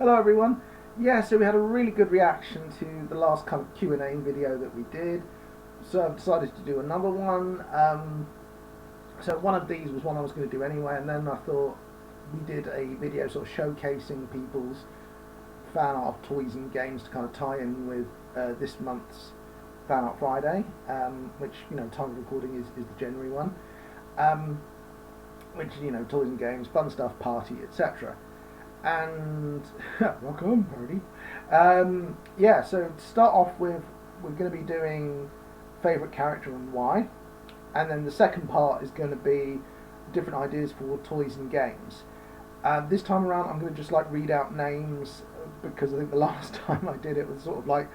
Hello everyone. Yeah, so we had a really good reaction to the last kind of Q&A video that we did. So I've decided to do another one. So one of these was one I was going to do anyway, and then I thought we did a video sort of showcasing people's fan art of toys and games to kind of tie in with this month's Fan Art Friday, which, you know, time of recording is the January one. Which, you know, toys and games, fun stuff, party, etc. And rock on, party. Yeah, so to start off with, we're going to be doing favourite character and why, and then the second part is going to be different ideas for toys and games. This time around, I'm going to just like read out names because I think the last time I did it was sort of like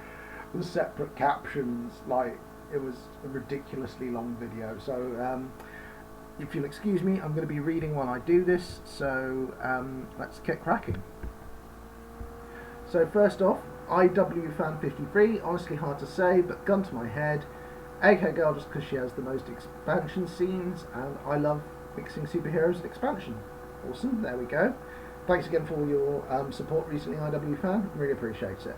with separate captions, like it was a ridiculously long video. So if you'll excuse me, I'm going to be reading while I do this, so let's get cracking. So first off, IWFan53, honestly hard to say, but gun to my head, AK Girl just because she has the most expansion scenes, and I love mixing superheroes and expansion. Awesome, there we go. Thanks again for all your support recently, IWFan, really appreciate it.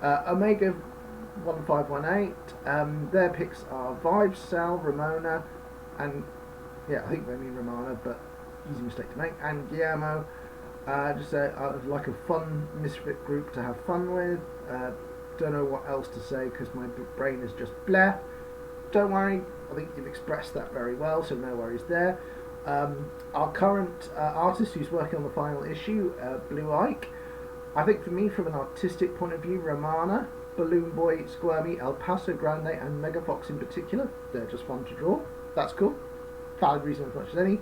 Omega1518, their picks are Vibes, Sal, Ramona, and yeah, I think they mean Romana, but easy mistake to make. And Guillermo, just like a fun misfit group to have fun with. Don't know what else to say because my brain is just bleh. Don't worry, I think you've expressed that very well, so no worries there. Our current artist who's working on the final issue, Blue Ike. I think for me, from an artistic point of view, Romana, Balloon Boy, Squirmy, El Paso Grande, and Mega Fox in particular, they're just fun to draw. That's cool. Valid reason as much as any.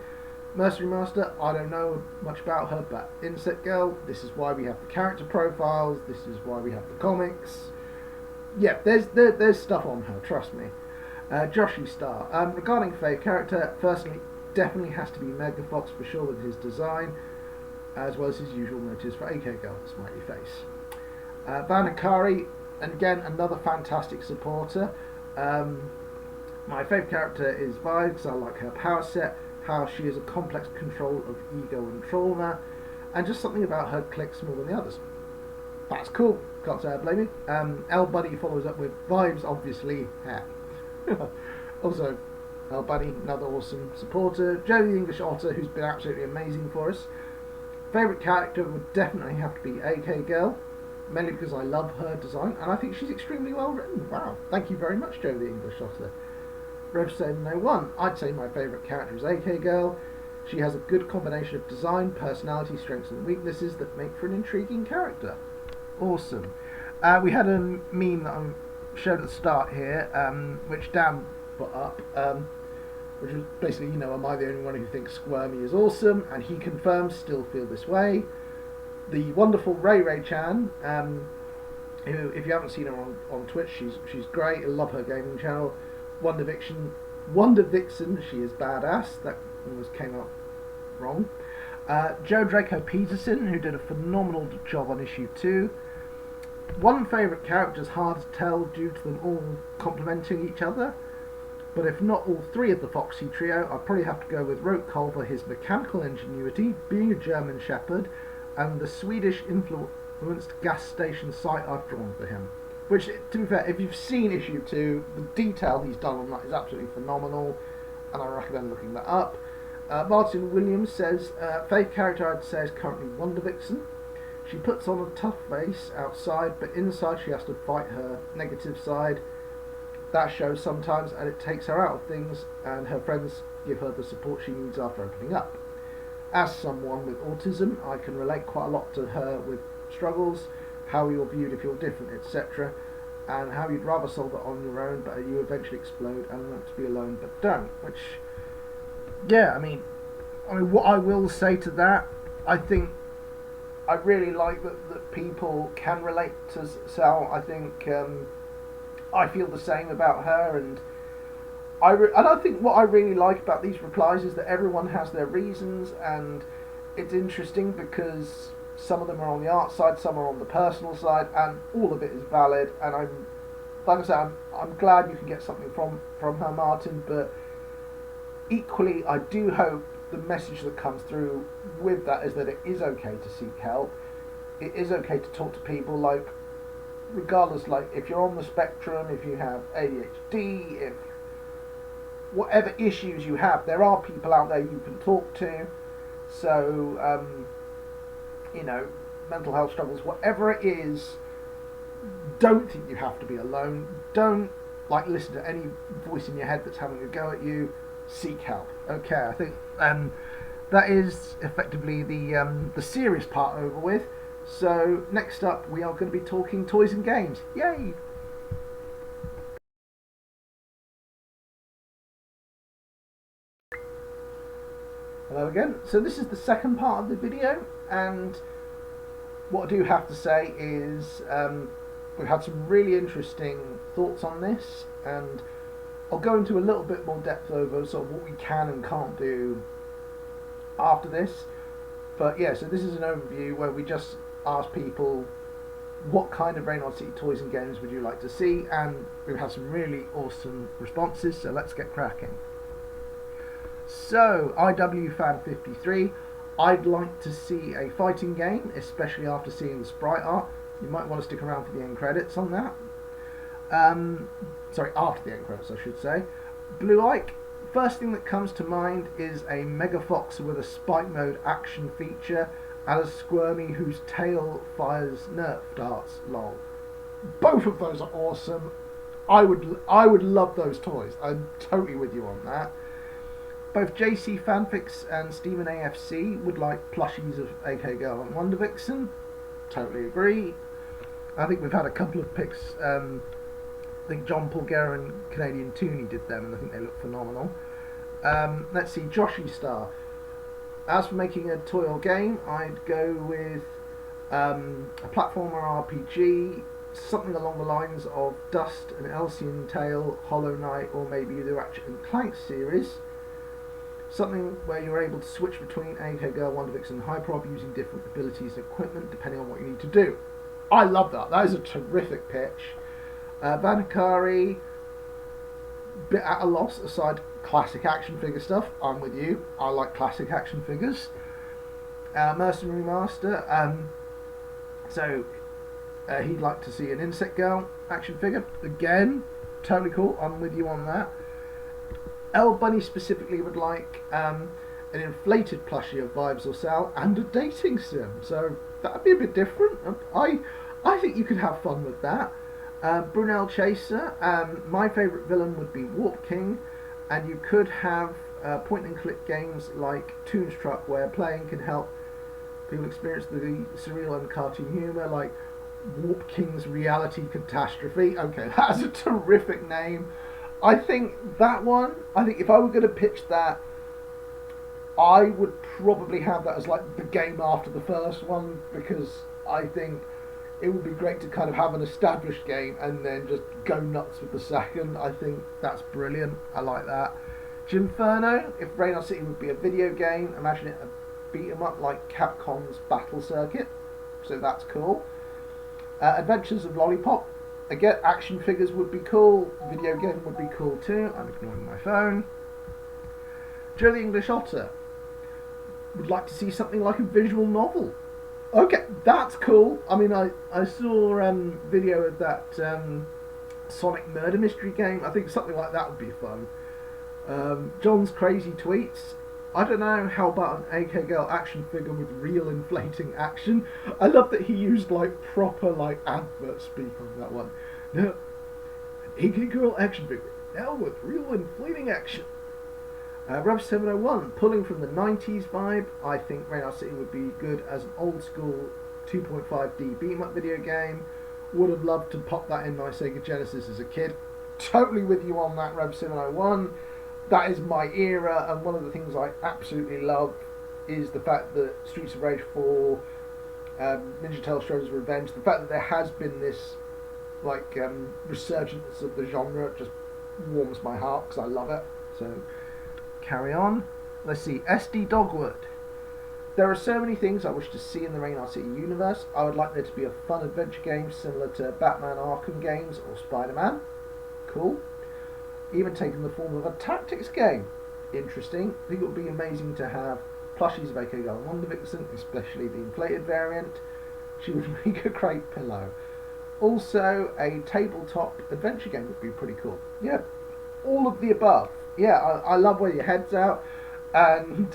Mercenary Master, I don't know much about her, but Insect Girl, this is why we have the character profiles, this is why we have the comics. Yeah, there's stuff on her, trust me. Joshy Star, regarding fave character, firstly, definitely has to be Mega Fox for sure with his design, as well as his usual motives for AK Girl, smiley face. Vanakari, and again, another fantastic supporter. My favourite character is Vi because I like her power set, how she is a complex control of ego and trauma, and just something about her clicks more than the others. That's cool, can't say I blame you. L Buddy follows up with Vibes, obviously. Also, L Buddy, another awesome supporter. Joe the English Otter, who's been absolutely amazing for us. Favourite character would definitely have to be AK Girl, mainly because I love her design, and I think she's extremely well written. Wow, thank you very much, Joe the English Otter. Rev701, I'd say my favourite character is AK Girl. She has a good combination of design, personality, strengths and weaknesses that make for an intriguing character. Awesome. We had a meme that I showed at the start here, which Dan put up, which was basically, you know, am I the only one who thinks Squirmy is awesome? And he confirms, still feel this way. The wonderful Ray Chan, who, if you haven't seen her on Twitch, she's great. I love her gaming channel. Wonder Vixen, she is badass. That almost came out wrong. Joe Draco Petterson, who did a phenomenal job on issue 2. One favourite character is hard to tell due to them all complementing each other, but if not all three of the Foxy trio, I'd probably have to go with Roke for his mechanical ingenuity, being a German Shepherd, and the Swedish influenced gas station site I've drawn for him. Which, to be fair, if you've seen issue 2, the detail he's done on that is absolutely phenomenal, and I recommend looking that up. Martin Williams says, fave character I'd say is currently Wonder Vixen. She puts on a tough face outside, but inside she has to fight her negative side. That shows sometimes, and it takes her out of things, and her friends give her the support she needs after opening up. As someone with autism, I can relate quite a lot to her with struggles, how you're viewed if you're different, etc., and how you'd rather solve it on your own, but you eventually explode and want to be alone but don't. Which, yeah, I mean, what I will say to that, I think I really like that people can relate to Sal. I think I feel the same about her, and I think what I really like about these replies is that everyone has their reasons, and it's interesting because some of them are on the art side, some are on the personal side, and all of it is valid. And I'm glad you can get something from her, Martin. But equally, I do hope the message that comes through with that is that it is okay to seek help. it is okay to talk to people, like, regardless, like, if you're on the spectrum, if you have ADHD, if whatever issues you have, there are people out there you can talk to. So, you know, mental health struggles, whatever it is, don't think you have to be alone. Don't, like, listen to any voice in your head that's having a go at you. Seek help. Okay, I think that is effectively the serious part over with. So next up, we are going to be talking toys and games. Yay! Hello again. So this is the second part of the video, and what I do have to say is we've had some really interesting thoughts on this, and I'll go into a little bit more depth over sort of what we can and can't do after this. But yeah, so this is an overview where we just ask people what kind of Reynard City toys and games would you like to see, and we've had some really awesome responses, so let's get cracking. So, IWFan53, I'd like to see a fighting game, especially after seeing the sprite art. You might want to stick around for the end credits on that. Sorry, after the end credits I should say. Blue Ike, first thing that comes to mind is a Mega Fox with a spike mode action feature and a Squirmy whose tail fires Nerf darts, lol. Both of those are awesome. I would love those toys. I'm totally with you on that. Both JC Fanfics and Steven AFC would like plushies of AK Girl and Wonder Vixen. Totally agree. I think we've had a couple of picks. I think John Pulgera and Canadian Tooney did them, and I think they look phenomenal. Let's see, Joshy Star. As for making a toy or game, I'd go with a platformer RPG, something along the lines of Dust and Elcian Tale, Hollow Knight, or maybe the Ratchet and Clank series. Something where you're able to switch between AK Girl, Wonder Vixen and Hyperop using different abilities and equipment depending on what you need to do. I love that. That is a terrific pitch. Vanakari, bit at a loss aside classic action figure stuff. I'm with you. I like classic action figures. Mercenary Master. He'd like to see an Insect Girl action figure. Again, totally cool. I'm with you on that. L Bunny specifically would like an inflated plushie of Vibes or Sal and a dating sim. So that'd be a bit different. I think you could have fun with that. Brunel Chaser. My favourite villain would be Warp King, and you could have point and click games like Toonstruck where playing can help people experience the surreal and cartoon humour, like Warp King's Reality Catastrophe. Okay, that's a terrific name. I think if I were going to pitch that, I would probably have that as like the game after the first one, because I think it would be great to kind of have an established game and then just go nuts with the second. I think that's brilliant. I like that. Gymferno, if Reynard City would be a video game, imagine it a beat 'em up like Capcom's Battle Circuit. So that's cool. Adventures of Lollipop. Again, action figures would be cool. Video game would be cool too. I'm ignoring my phone. Joe the English Otter would like to see something like a visual novel. Okay, that's cool. I mean, I saw video of that Sonic murder mystery game. I think something like that would be fun. John's Crazy Tweets. I don't know, how about an AK Girl action figure with real inflating action? I love that he used like proper like advert speak on that one. No, an AK Girl action figure, now with real inflating action. Rev 701, pulling from the 90s vibe, I think Reynard City would be good as an old school 2.5D beat-em-up video game. Would have loved to pop that in my Sega Genesis as a kid. Totally with you on that, Rev 701. That is my era, and one of the things I absolutely love is the fact that Streets of Rage 4, Ninja Turtle Shredder's Revenge, the fact that there has been this like resurgence of the genre just warms my heart because I love it. So carry on. Let's see, SD Dogwood. There are so many things I wish to see in the Reynard City universe. I would like there to be a fun adventure game similar to Batman Arkham games or Spider-Man. Cool. Even taking the form of a tactics game. Interesting. I think it would be amazing to have plushies of AK Girl and Wonder Vixen, especially the inflated variant. She would make a great pillow. Also, a tabletop adventure game would be pretty cool. Yeah, all of the above. Yeah, I love where your head's out. And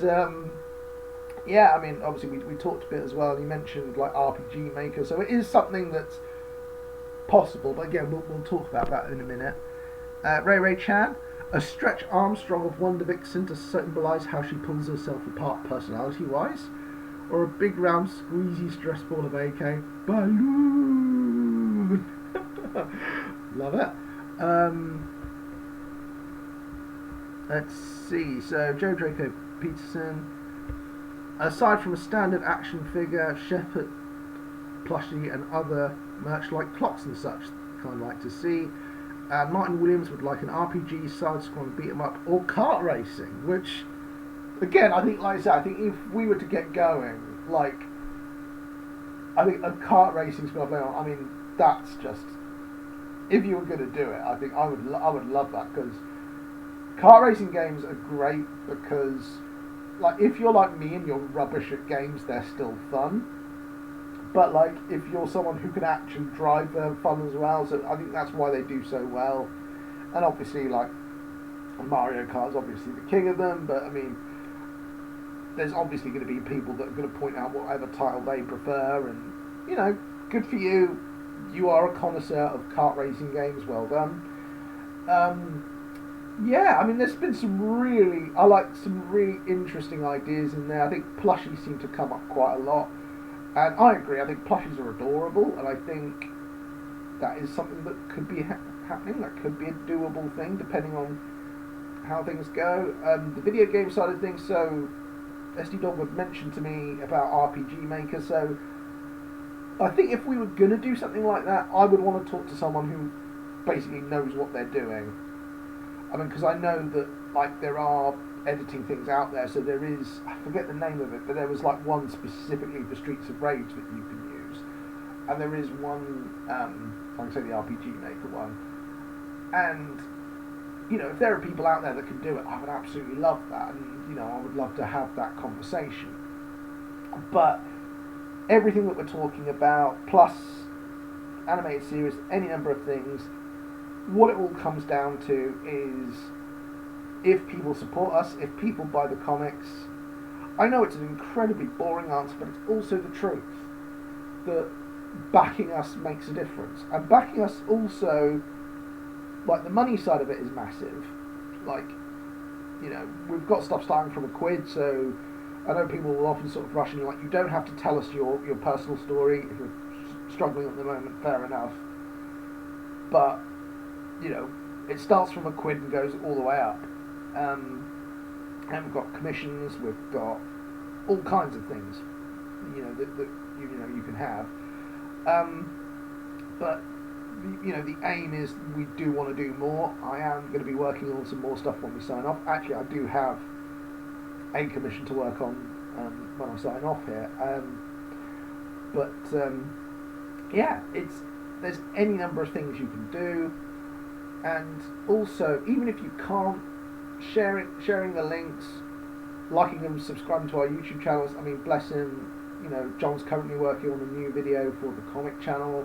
yeah, I mean, obviously we talked a bit as well. And you mentioned like RPG Maker, so it is something that's possible. But again, we'll talk about that in a minute. Ray Chan, a Stretch Armstrong of Wonder Vixen to symbolise how she pulls herself apart personality-wise, or a big round squeezy stress ball of AK balloon. Love it. Let's see. So Draco Petterson. Aside from a standard action figure, Shepherd plushie and other merch like clocks and such, kind of like to see. Martin Williams would like an RPG, side-scrolling beat 'em up, or kart racing. Which, again, I think, like I said, I think if we were to get going, like, I think a kart racing spin-off. I mean, that's just, if you were going to do it, I think I would love that, because kart racing games are great because, like, if you're like me and you're rubbish at games, they're still fun. But, like, if you're someone who can actually drive, they're fun as well. So I think that's why they do so well. And obviously, like, Mario Kart's obviously the king of them. But, I mean, there's obviously going to be people that are going to point out whatever title they prefer. And, you know, good for you. You are a connoisseur of kart racing games. Well done. Yeah, I mean, there's been some really interesting ideas in there. I think plushies seem to come up quite a lot. And I agree, I think plushies are adorable, and I think that is something that could be happening, that could be a doable thing, depending on how things go. The video game side of things, so SD Dog would mention to me about RPG Maker, so I think if we were going to do something like that, I would want to talk to someone who basically knows what they're doing. I mean, because I know that, like, there are editing things out there, so there is, I forget the name of it, but there was like one specifically for Streets of Rage that you can use, and there is one, like I say, the RPG Maker one, and, you know, if there are people out there that can do it, I would absolutely love that, and, you know, I would love to have that conversation. But everything that we're talking about, plus animated series, any number of things, what it all comes down to is, if people support us, if people buy the comics. I know it's an incredibly boring answer, but it's also the truth, that backing us makes a difference. And backing us also, like, the money side of it is massive. Like, you know, we've got stuff starting from £1, so I know people will often sort of rush and like, you don't have to tell us your personal story. If you're struggling at the moment, fair enough. But, you know, it starts from £1 and goes all the way up. And we've got commissions, we've got all kinds of things, you know, that you can have. But you know, the aim is we do want to do more. I am going to be working on some more stuff when we sign off. Actually, I do have a commission to work on when I sign off here. Yeah, there's any number of things you can do, and also even if you can't, sharing the links, liking them, subscribing to our YouTube channels. I mean, bless him, you know, John's currently working on a new video for the comic channel.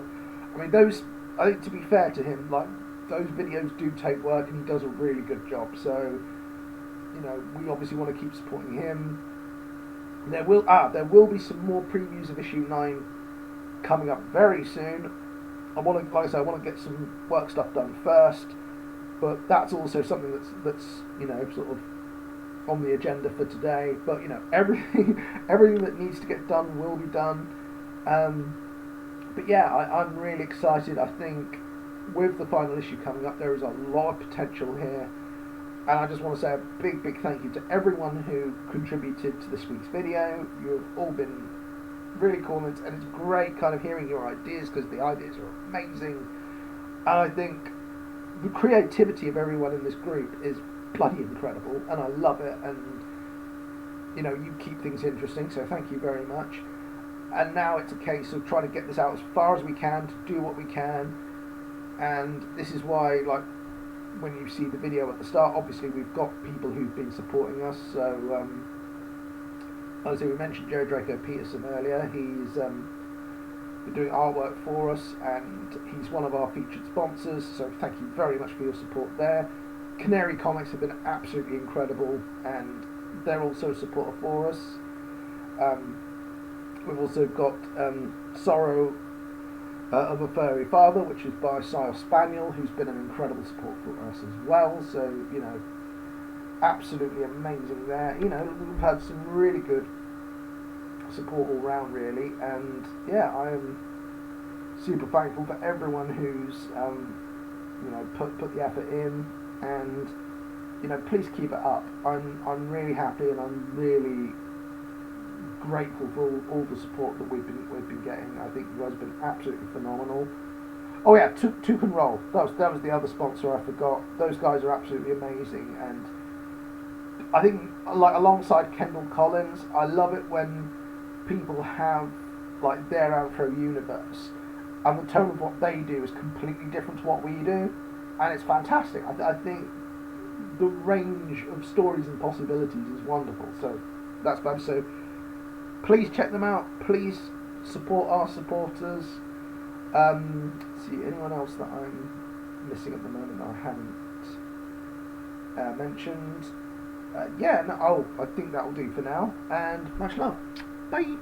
I mean, those, I think, to be fair to him, like, those videos do take work and he does a really good job. So, you know, we obviously want to keep supporting him. There will be some more previews of issue 9 coming up very soon. I want to, like I said, I want to get some work stuff done first. But that's also something that's you know, sort of on the agenda for today. But, you know, everything that needs to get done will be done. But yeah, I'm really excited. I think with the final issue coming up, there is a lot of potential here. And I just want to say a big thank you to everyone who contributed to this week's video. You've all been really cool, and it's great kind of hearing your ideas, because the ideas are amazing. And I think the creativity of everyone in this group is bloody incredible, and I love it. And, you know, you keep things interesting, so thank you very much. And now it's a case of trying to get this out as far as we can, to do what we can. And this is why, like, when you see the video at the start, obviously we've got people who've been supporting us. So, obviously we mentioned Draco Petterson earlier. He's been doing artwork for us, and he's one of our featured sponsors, so thank you very much for your support there. Canary Comics have been absolutely incredible, and they're also a supporter for us. We've also got Sorrow of a Furry Father, which is by Sile Spaniel, who's been an incredible support for us as well. So, you know, absolutely amazing there. You know, we've had some really good support all round, really, and yeah, I am super thankful for everyone who's you know, put the effort in, and you know, please keep it up. I'm really happy, and I'm really grateful for all the support that we've been getting. I think you guys have been absolutely phenomenal. Oh yeah, Tukk Rol. That was the other sponsor I forgot. Those guys are absolutely amazing, and I think, like, alongside Kendall Collins, I love it when people have like their outro universe, and the tone of what they do is completely different to what we do, and it's fantastic. I think the range of stories and possibilities is wonderful. So that's bad. So please check them out. Please support our supporters. See, anyone else that I'm missing at the moment that I haven't mentioned? Yeah, no, oh, I think that will do for now, and much love. Bye.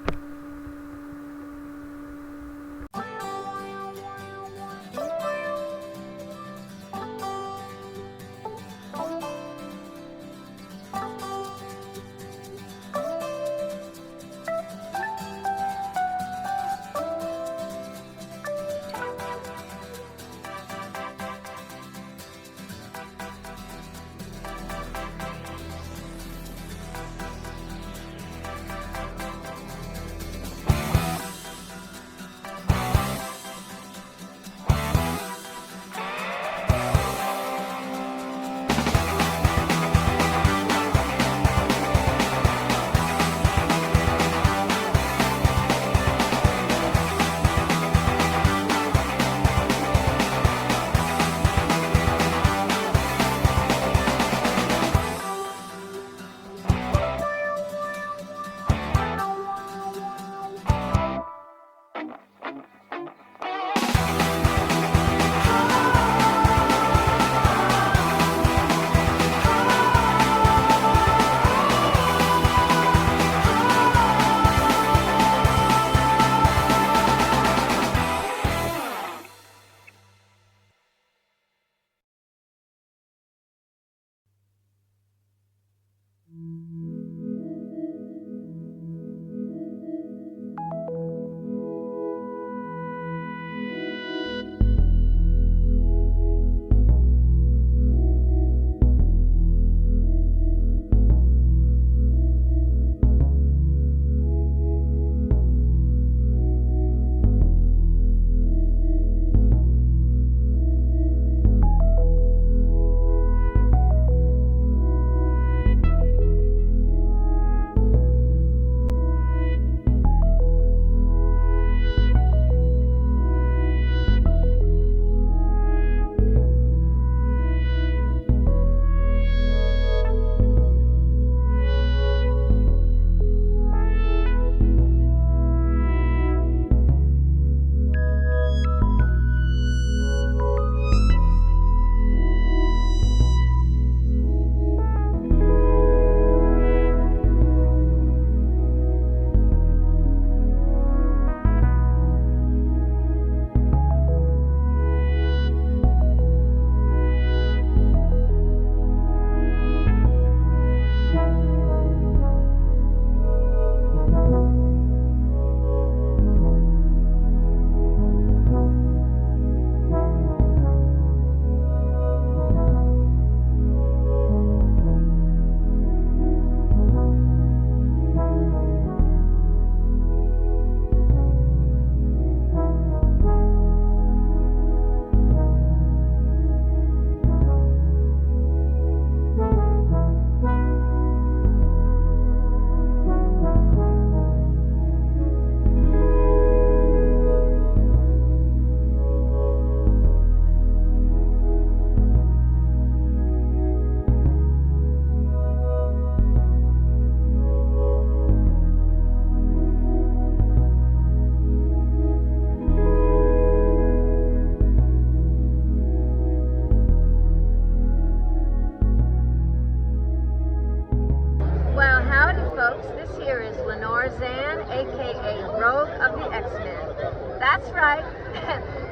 That's right.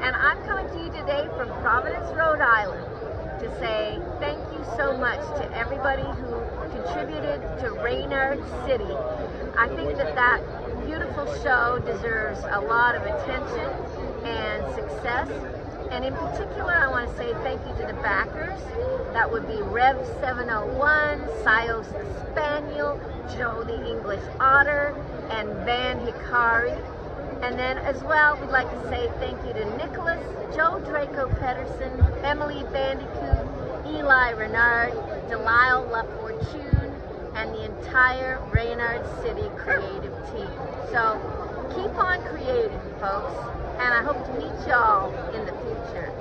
And I'm coming to you today from Providence, Rhode Island to say thank you so much to everybody who contributed to Reynard City. I think that that beautiful show deserves a lot of attention and success. And in particular, I want to say thank you to the backers. That would be Rev 701, Sios the Spaniel, Joe the English Otter, and Van Hikari. And then as well, we'd like to say thank you to Nicholas, Joe Draco Petterson, Emily Bandicoot, Eli Renard, Delisle La Fortune, and the entire Reynard City creative team. So keep on creating, folks, and I hope to meet y'all in the future.